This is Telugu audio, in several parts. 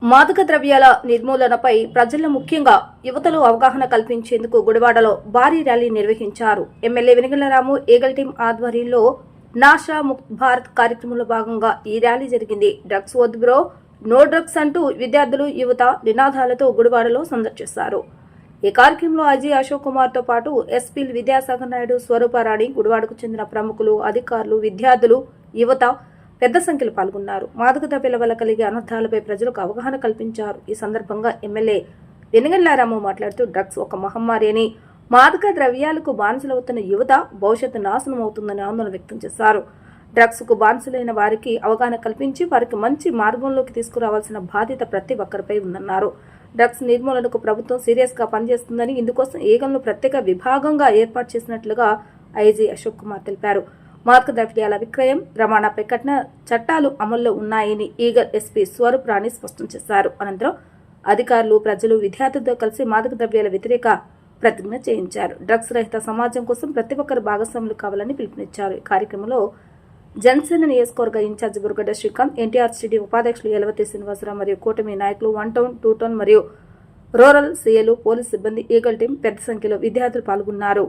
మాదక ద్రవ్యాల నిర్మూలనపై ప్రజల్లో ముఖ్యంగా యువతలో అవగాహన కల్పించేందుకు గుడివాడలో భారీ ర్యాలీ నిర్వహించారు. ఎమ్మెల్యే వెనిగళ్ల ఈగల్ టీం ఆధ్వర్యంలో నాషా ముక్త్ భారత్ కార్యక్రమంలో భాగంగా ఈ ర్యాలీ జరిగింది. డ్రగ్స్ వద్దు బ్రో, నో డ్రగ్స్ అంటూ విద్యార్థులు, యువత నినాదాలతో గుడివాడలో సందడి చేశారు. ఈ కార్యక్రమంలో ఐజీ అశోక్ కుమార్ తో పాటు ఎస్పీ విద్యాసాగర్ నాయుడు, స్వరూపారాణి, గుడివాడకు చెందిన ప్రముఖులు, అధికారులు, విద్యార్థులు, యువత పెద్ద సంఖ్యలో పాల్గొన్నారు. మాదక ద్రవ్యాల వల్ల కలిగే అనర్థాలపై ప్రజలకు అవగాహన కల్పించారు. ఈ సందర్భంగా ఎమ్మెల్యే వెనిగళ్ల మాట్లాడుతూ డ్రగ్స్ ఒక మహమ్మారి అని, మాదక ద్రవ్యాలకు బానిసలవుతున్న యువత భవిష్యత్తు నాశనం అవుతుందని ఆందోళన వ్యక్తం చేశారు. డ్రగ్స్ కు బానిసలైన వారికి అవగాహన కల్పించి వారికి మంచి మార్గంలోకి తీసుకురావాల్సిన బాధ్యత ప్రతి ఒక్కరిపై ఉందన్నారు. డ్రగ్స్ నిర్మూలనకు ప్రభుత్వం సీరియస్ గా పనిచేస్తుందని, ఇందుకోసం ఈగల్ను ప్రత్యేక విభాగంగా ఏర్పాటు చేసినట్లుగా ఐజీ అశోక్ కుమార్ తెలిపారు. మాదక ద్రవ్యాల విక్రయం, రవాణాపై కఠిన చట్టాలు అమల్లో ఉన్నాయని ఈగల్ ఎస్పీ స్వరూపారాణి స్పష్టం చేశారు. అనంతరం అధికారులు, ప్రజలు, విద్యార్థులతో కలిసి మాదక ద్రవ్యాల వ్యతిరేక ప్రతిజ్ఞ చేయించారు. డ్రగ్స్ రహిత సమాజం కోసం ప్రతి ఒక్కరు భాగస్వాములు కావాలని పిలుపునిచ్చారు. ఈ కార్యక్రమంలో జనసేన నియోజకవర్గ ఇన్ఛార్జి బుర్గడ్డ శ్రీకాంత్, ఎన్టీఆర్ సిటీ ఉపాధ్యక్షులు యలవతి శ్రీనివాసరావు మరియు కూటమి నాయకులు 1 టౌన్, 2 టౌన్ మరియు రూరల్ సీఏలు, పోలీస్ సిబ్బంది, ఈగల్ టీం పెద్ద సంఖ్యలో విద్యార్థులు పాల్గొన్నారు.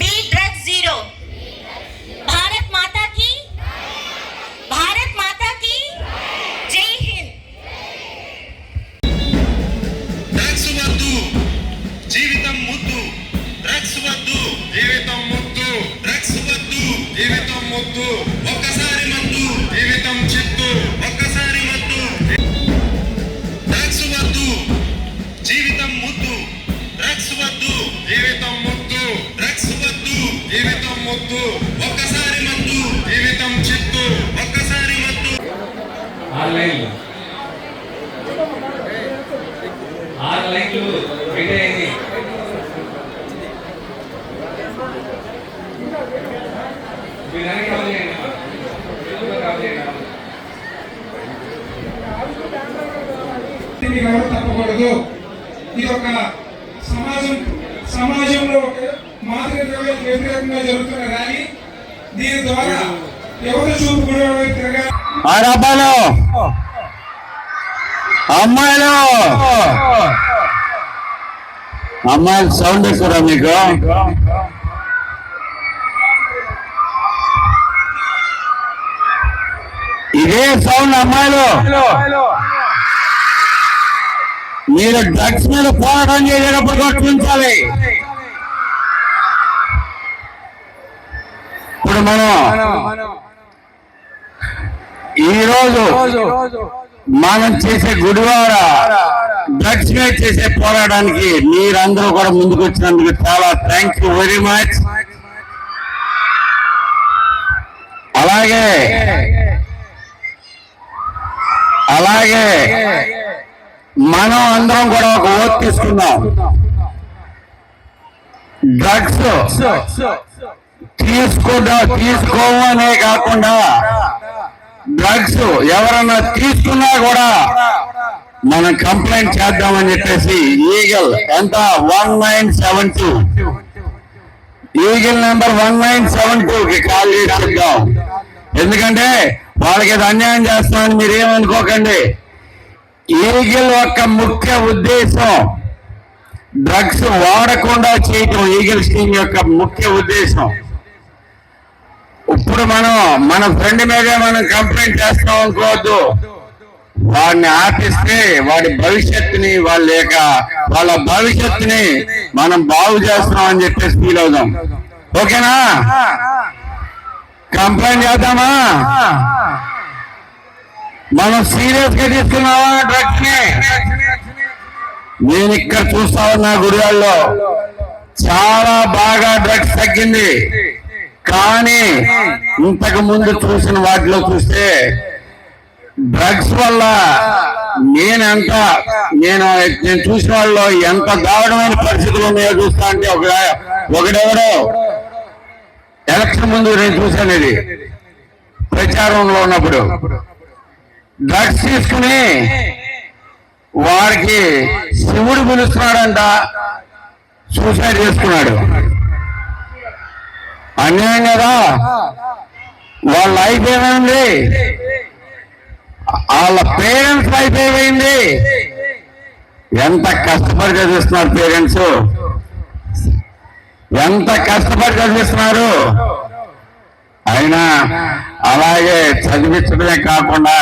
B drugs zero. भारत माता की जय हिंद। డ్రగ్స్ వద్దు, జీవితం ముద్దు. డ్రగ్స్ వద్దు, జీవితం ముద్దు. డ్రగ్స్ వద్దు, జీవితం ముద్దు. ఒక్కసారి మద్దు, జీవితం చిత్తు. ఒక్కసారి మద్దు. డ్రగ్స్ వద్దు, జీవితం ముద్దు. డ్రగ్స్ వద్దు, జీవితం ముద్దు. డ్రగ్స్ వద్దు, జీవితం ముద్దు. ఒక్కసారి మద్దు, జీవితం చిత్తు. ఒక్కసారి మద్దు. ఆరు లైన్లు పెట్టేయండి. తప్పకూడదు. ఇది ఒక సమాజంలో ఒక మాదక ద్రవ్యాలకు వ్యతిరేకంగా జరుగుతున్న ర్యాలీ. దీని ద్వారా ఎవరు చూపు కూడా తిరగాలి. అమ్మాయిలు సౌండ్ ఎక్కువ మీకు. ఇదే సౌండ్ అమ్మాయిలు. మీరు డ్రగ్స్ మీద పోరాటం చేసేటప్పుడు గుర్తించాలి. ఇప్పుడు మనం ఈరోజు మనం చేసే గుడివాడ డ్రగ్స్ మీద చేసే పోరాటానికి మీరందరూ కూడా ముందుకు వచ్చినందుకు చాలా థ్యాంక్ యూ వెరీ మచ్. అలాగే మనం అందరం కూడా ఒక ఓట్ తీసుకుందాం. డ్రగ్స్ తీసుకోవనే కాకుండా డ్రగ్స్ ఎవరన్నా తీసుకున్నా కూడా మనం కంప్లైంట్ చేద్దామని చెప్పేసి ఈగల్ ఎంత 1972 ఈగల్ నెంబర్ 1972కి కాల్ చేసి చెప్దాం. ఎందుకంటే వాళ్ళకి ఏదో అన్యాయం చేస్తామని మీరు ఏమనుకోకండి. ఈగల్ యొక్క ముఖ్య ఉద్దేశం డ్రగ్స్ వాడకుండా చేయటం. ఈగల్ టీమ్ యొక్క ముఖ్య ఉద్దేశం. ఇప్పుడు మన ఫ్రెండ్ మీదే మనం కంప్లైంట్ చేస్తాం అనుకోవద్దు. వాడిని ఆపిస్తే వాళ్ళ భవిష్యత్తుని మనం బాగు చేస్తున్నాం అని చెప్పేసి ఫీల్ అవుదాం. ఓకేనా? కంప్లైంట్ చేద్దామా? మనం సీరియస్ గా తీసుకున్నావా డ్రగ్స్ ని? నేను ఇక్కడ చూస్తా ఉన్నా గుడివాడలో చాలా బాగా డ్రగ్స్ తగ్గింది. కానీ ఇంతకు ముందు చూసిన వాటిలో చూస్తే డ్రగ్స్ వల్ల నేను చూసిన వాళ్ళు ఎంత దారుణమైన పరిస్థితులు ఉన్నాయో చూస్తా. అంటే ఒకడెవడో ఎలక్షన్ ముందు నేను చూశాను, ఇది ప్రచారంలో ఉన్నప్పుడు డ్రగ్స్ తీసుకుని వాడికి శివుడు పిలుస్తున్నాడంట, సూసైడ్ చేసుకున్నాడు. అన్యాయం కదా. వాళ్ళ లైఫ్ ఏమైంది, వాళ్ళ పేరెంట్స్ లైఫ్ ఏమైంది. ఎంత కష్టపడి చదివిస్తున్నారు పేరెంట్స్, ఎంత కష్టపడి చదివిస్తున్నారు. అయినా అలాగే చదివించడమే కాకుండా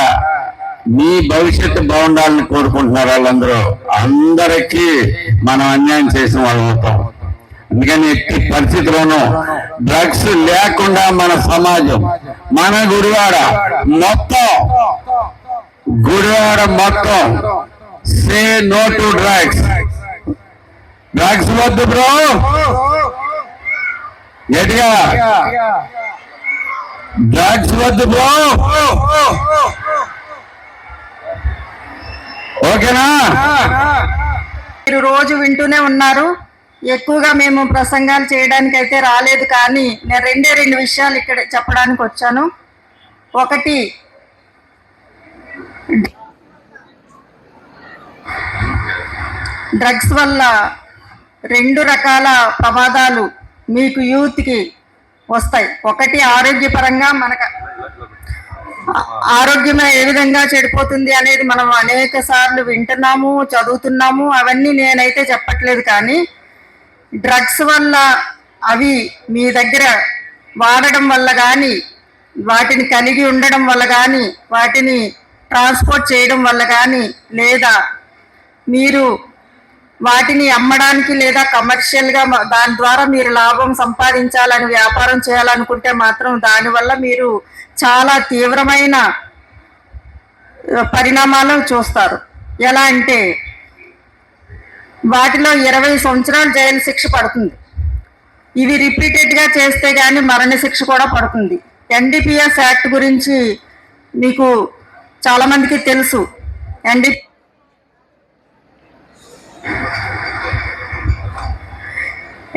మీ భవిష్యత్తు బాగుండాలని కోరుకుంటున్నారు వాళ్ళందరూ. అందరికీ మనం అన్యాయం చేసిన వాళ్ళు అవుతాం. అందుకని ఎట్టి పరిస్థితిలోనూ డ్రగ్స్ లేకుండా మన సమాజం, మన గుడివాడ మొత్తం say no to drugs. Drugs వద్దు బ్రో, గట్టిగా డ్రగ్స్ వద్దు బ్రో, ఓకేనా? మీరు రోజు వింటూనే ఉన్నారు. ఎక్కువగా మేము ప్రసంగాలు చేయడానికి అయితే రాలేదు, కానీ నేను రెండు విషయాలు ఇక్కడ చెప్పడానికి వచ్చాను. ఒకటి, డ్రగ్స్ వల్ల 2 రకాల ప్రమాదాలు మీకు యూత్కి వస్తాయి. ఒకటి, ఆరోగ్యపరంగా మనకు ఆరోగ్యం ఏ విధంగా చెడిపోతుంది అనేది మనం అనేక సార్లు వింటున్నాము, చదువుతున్నాము. అవన్నీ నేనైతే చెప్పట్లేదు, కానీ డ్రగ్స్ వల్ల అవి మీ దగ్గర వాడడం వల్ల కానీ, వాటిని కలిగి ఉండడం వల్ల కానీ, వాటిని ట్రాన్స్పోర్ట్ చేయడం వల్ల కానీ, లేదా మీరు వాటిని అమ్మడానికి లేదా కమర్షియల్గా దాని ద్వారా మీరు లాభం సంపాదించాలని, వ్యాపారం చేయాలనుకుంటే మాత్రం దానివల్ల మీరు చాలా తీవ్రమైన పరిణామాలు చూస్తారు. ఎలా అంటే వాటిలో 20 సంవత్సరాలు జైలు శిక్ష పడుతుంది. ఇవి రిపీటెడ్గా చేస్తే కానీ మరణశిక్ష కూడా పడుతుంది. ఎన్డీపీఎస్ యాక్ట్ గురించి మీకు చాలామందికి తెలుసు.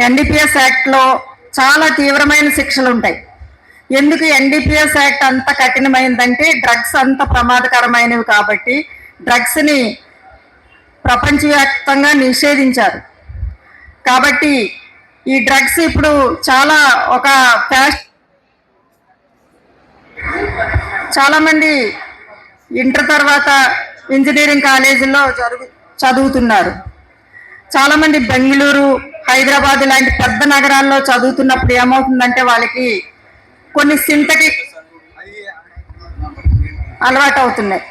ఎన్డీపీఎస్ యాక్ట్లో చాలా తీవ్రమైన శిక్షలు ఉంటాయి. ఎందుకు ఎన్డీపీఎస్ యాక్ట్ అంత కఠినమైందంటే డ్రగ్స్ అంత ప్రమాదకరమైనవి కాబట్టి డ్రగ్స్ని ప్రపంచవ్యాప్తంగా నిషేధించారు. కాబట్టి ఈ డ్రగ్స్ ఇప్పుడు చాలా ఒక చాలామంది ఇంటర్ తర్వాత ఇంజనీరింగ్ కాలేజీల్లో చదువుతున్నారు. చాలామంది బెంగళూరు, హైదరాబాద్ లాంటి పెద్ద నగరాల్లో చదువుతున్నప్పుడు ఏమవుతుందంటే వాళ్ళకి కొన్ని సింథటిక్ అలవాటు అవుతున్నాయి.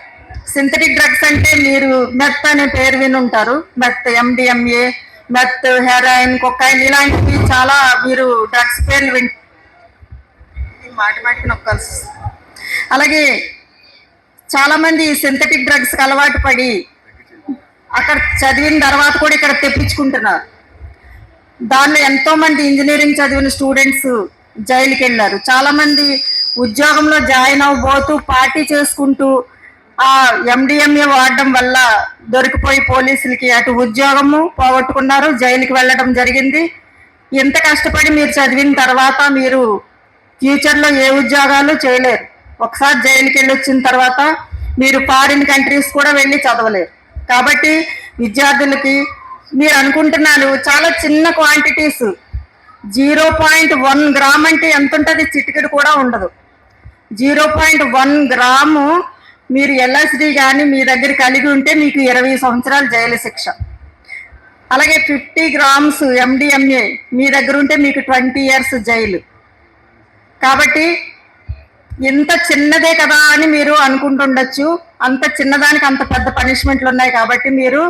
సింథటిక్ డ్రగ్స్ అంటే మీరు మెత్ అనే పేరు విని ఉంటారు. మెత్, MDMA, మెత్, హెరాయిన్, కొకైన్ ఇలాంటివి చాలా మీరు డ్రగ్స్ పేర్లు మాటి నొక్కాల్సి. అలాగే చాలామంది సింథటిక్ డ్రగ్స్కి అలవాటు పడి అక్కడ చదివిన తర్వాత కూడా ఇక్కడ తెప్పించుకుంటున్నారు. దానిలో ఎంతోమంది ఇంజనీరింగ్ చదివిన స్టూడెంట్స్ జైలుకి వెళ్ళారు. చాలామంది ఉద్యోగంలో జాయిన్ అవ్వబోతూ పార్టీ చేసుకుంటూ ఆ MDMA వాడడం వల్ల దొరికిపోయి పోలీసులకి అటు ఉద్యోగము పోగొట్టుకున్నారు, జైలుకి వెళ్ళడం జరిగింది. ఎంత కష్టపడి మీరు చదివిన తర్వాత మీరు ఫ్యూచర్లో ఏ ఉద్యోగాలు చేయలేరు. ఒకసారి జైలుకి వెళ్ళి వచ్చిన తర్వాత మీరు ఫారిన్ కంట్రీస్ కూడా వెళ్ళి చదవలేరు. కాబట్టి విద్యార్థులకి మీరు అనుకుంటున్నారు చాలా చిన్న క్వాంటిటీస్, 0.1 గ్రామ్ అంటే ఎంత ఉంటుంది, చిటికెడు కూడా ఉండదు. 0.1 గ్రాము మీరు LSD కానీ మీ దగ్గర కలిగి ఉంటే మీకు 20 సంవత్సరాలు జైలు శిక్ష. అలాగే 50 గ్రామ్స్ MDMA మీ దగ్గర ఉంటే మీకు 20 years జైలు. కాబట్టి ఇంత చిన్నదే కదా అని మీరు అనుకుంటుండొచ్చు. అంత చిన్నదానికి అంత పెద్ద పనిష్మెంట్లు ఉన్నాయి. కాబట్టి మీరు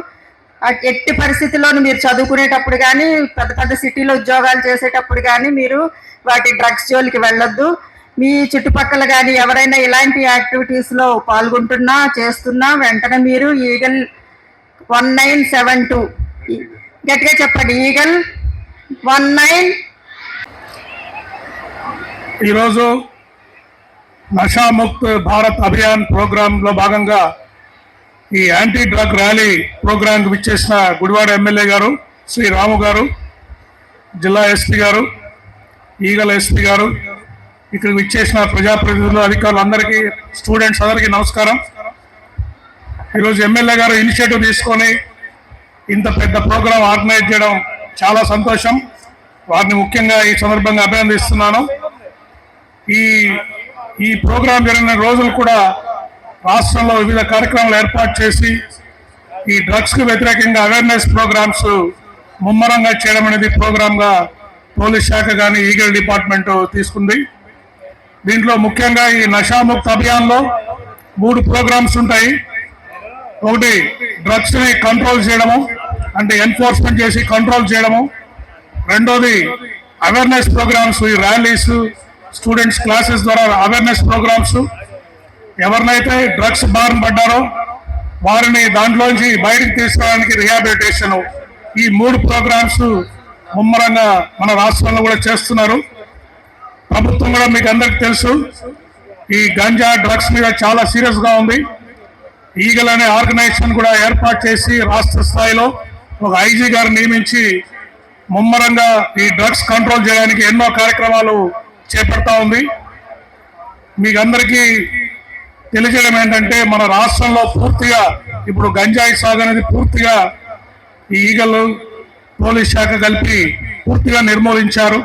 ఎట్టి పరిస్థితుల్లోనూ మీరు చదువుకునేటప్పుడు కానీ, పెద్ద సిటీలో ఉద్యోగాలు చేసేటప్పుడు కానీ మీరు వాటి డ్రగ్స్ జోలికి వెళ్ళొద్దు. మీ చుట్టుపక్కల కానీ ఎవరైనా ఇలాంటి యాక్టివిటీస్లో పాల్గొంటున్నా చేస్తున్నా వెంటనే మీరు ఈగల్ 1972 గట్టిగా చెప్పండి, ఈగల్ 19. ఈరోజు నషాముక్త్ భారత్ అభియాన్ ప్రోగ్రాంలో భాగంగా ఈ యాంటీ డ్రగ్ ర్యాలీ ప్రోగ్రాంకి విచ్చేసిన గుడివాడ ఎమ్మెల్యే గారు శ్రీ రాము గారు, జిల్లా SP గారు, ఈగల ఎస్పీ గారు, ఇక్కడ విచ్చేసిన ప్రజాప్రతినిధులు, అధికారులు అందరికీ, స్టూడెంట్స్ అందరికీ నమస్కారం. ఈరోజు ఎమ్మెల్యే గారు ఇనిషియేటివ్ తీసుకొని ఇంత పెద్ద ప్రోగ్రాం ఆర్గనైజ్ చేయడం చాలా సంతోషం. వారిని ముఖ్యంగా ఈ సందర్భంగా అభినందిస్తున్నాను. ఈ ప్రోగ్రాం జరిగిన రోజులు కూడా రాష్ట్రంలో వివిధ కార్యక్రమాలు ఏర్పాటు చేసి ఈ డ్రగ్స్ కు వ్యతిరేకంగా అవేర్నెస్ ప్రోగ్రామ్స్ ముమ్మరంగా చేయడం అనేది ప్రోగ్రామ్గా పోలీస్ శాఖ కానీ ఈగల్ డిపార్ట్మెంట్ తీసుకుంది. దీంట్లో ముఖ్యంగా ఈ నషాముక్త అభియాన్లో 3 ప్రోగ్రామ్స్ ఉంటాయి. ఒకటి డ్రగ్స్ ని కంట్రోల్ చేయడము, అంటే ఎన్ఫోర్స్మెంట్ చేసి కంట్రోల్ చేయడము. రెండోది అవేర్నెస్ ప్రోగ్రామ్స్, ఈ ర్యాలీస్, స్టూడెంట్స్ క్లాసెస్ ద్వారా అవేర్నెస్ ప్రోగ్రామ్స్. ఎవరినైతే డ్రగ్స్ బారిన పడ్డారో వారిని దాంట్లోంచి బయటకు తీసుకురావడానికి రిహాబిలిటేషన్. ఈ 3 ప్రోగ్రామ్స్ ముమ్మరంగా మన రాష్ట్రంలో కూడా చేస్తున్నారు. ప్రభుత్వం కూడా మీకు అందరికి తెలుసు, ఈ గంజా డ్రగ్స్ మీద చాలా సీరియస్ గా ఉంది. ఈగల్ అనే ఆర్గనైజేషన్ కూడా ఏర్పాటు చేసి రాష్ట్ర స్థాయిలో ఒక ఐజీ గారు నియమించి ముమ్మరంగా ఈ డ్రగ్స్ కంట్రోల్ చేయడానికి ఎన్నో కార్యక్రమాలు చేపడతా ఉంది. మీకు అందరికీ తెలియజేయడం ఏంటంటే, మన రాష్ట్రంలో పూర్తిగా ఇప్పుడు గంజాయి సాగు అనేది పూర్తిగా ఈ ఈగల్ పోలీస్ శాఖ కలిపి పూర్తిగా నిర్మూలించారు.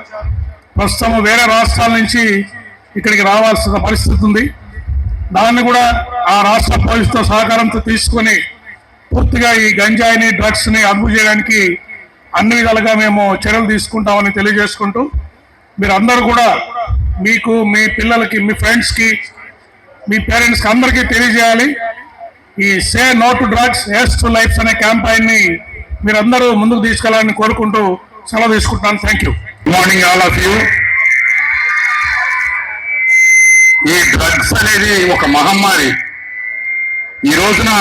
ప్రస్తుతం వేరే రాష్ట్రాల నుంచి ఇక్కడికి రావాల్సిన పరిస్థితి ఉంది. దాన్ని కూడా ఆ రాష్ట్ర పోలీసుతో సహకారంతో తీసుకొని పూర్తిగా ఈ గంజాయిని, డ్రగ్స్ ని అదుపు చేయడానికి అన్ని విధాలుగా మేము చర్యలు తీసుకుంటామని తెలియజేసుకుంటూ, మీరందరూ కూడా మీకు, మీ పిల్లలకి, మీ ఫ్రెండ్స్ కి, మీ పేరెంట్స్ కి అందరికీ తెలియజేయాలి. ఈ say no to drugs, yes to life అనే క్యాంపెయిన్ ని మీరందరూ ముందుకు తీసుకెళ్లాలని కోరుకుంటూ సెలవు తీసుకుంటున్నాను. Thank you. Good morning all of you. ఈ డ్రగ్స్ అనేది ఒక మహమ్మారి. ఈ రోజున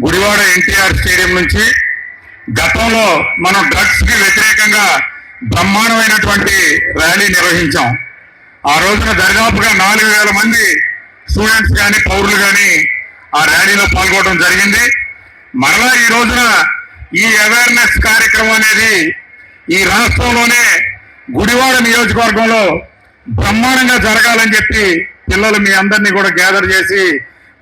గుడివాడ ఎన్టీఆర్ స్టేడియం నుంచి గతంలో మనం డ్రగ్స్ కి వ్యతిరేకంగా బ్రహ్మాండమైనటువంటి ర్యాలీ నిర్వహించాం. ఆ రోజున దరిదాపుగా 4,000 మంది స్టూడెంట్స్ కానీ, పౌరులు కానీ ఆ ర్యాలీలో పాల్గొనడం జరిగింది. మరలా ఈ రోజున ఈ అవేర్నెస్ కార్యక్రమం అనేది ఈ రాష్ట్రంలోనే గుడివాడ నియోజకవర్గంలో బ్రహ్మాండంగా జరగాలని చెప్పి పిల్లలు మీ అందరినీ కూడా గ్యాదర్ చేసి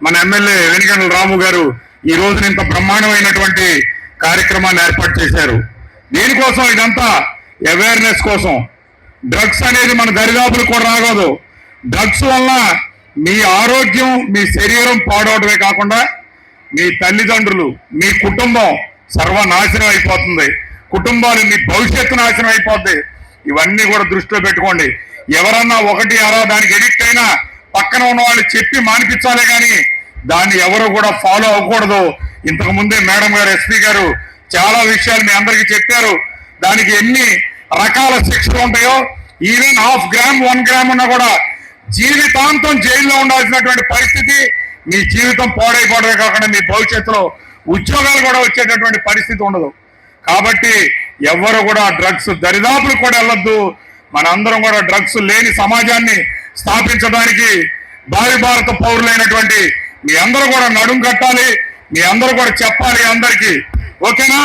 మన ఎమ్మెల్యే వెనిగండ్ల రాము గారు ఈ రోజున ఇంత బ్రహ్మాండమైనటువంటి కార్యక్రమాన్ని ఏర్పాటు చేశారు. దీనికోసం, ఇదంతా అవేర్నెస్ కోసం. డ్రగ్స్ అనేది మన దరిదాపులు కూడా రాకూడదు. డ్రగ్స్ వల్ల మీ ఆరోగ్యం, మీ శరీరం పాడవడమే కాకుండా మీ తల్లిదండ్రులు, మీ కుటుంబం సర్వనాశనం అయిపోతుంది. కుటుంబాలు, మీ భవిష్యత్తు నాశనం అయిపోద్ది. ఇవన్నీ కూడా దృష్టిలో పెట్టుకోండి. ఎవరన్నా ఒకటి అరా దానికి ఎడిక్ట్ అయినా పక్కన ఉన్న వాళ్ళు చెప్పి మానిపించాలే కానీ దాన్ని ఎవరు కూడా ఫాలో అవ్వకూడదు. ఇంతకు ముందే మేడం గారు, ఎస్పీ గారు చాలా విషయాలు మీ అందరికీ చెప్పారు. దానికి ఎన్ని రకాల శిక్షలు ఉంటాయో, ఈవెన్ 0.5 గ్రామ్ 1 గ్రామ్ ఉన్నా కూడా జీవితాంతం జైల్లో ఉండాల్సినటువంటి పరిస్థితి. మీ జీవితం పాడైపోవడమే కాకుండా మీ భవిష్యత్తులో ఉద్యోగాలు కూడా వచ్చేటటువంటి పరిస్థితి ఉండదు. కాబట్టి ఎవరు కూడా డ్రగ్స్ దరిదాపులు కూడా వెళ్ళొద్దు. మనందరం కూడా డ్రగ్స్ లేని సమాజాన్ని స్థాపించడానికి భారత పౌరులైనటువంటి మీ అందరూ కూడా నడుం కట్టాలి. మీ అందరూ కూడా చెప్పాలి అందరికీ. ఓకేనా?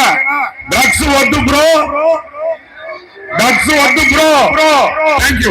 డ్రగ్స్ వద్దు బ్రో, డ్రగ్స్ వద్దు బ్రో. Thank you.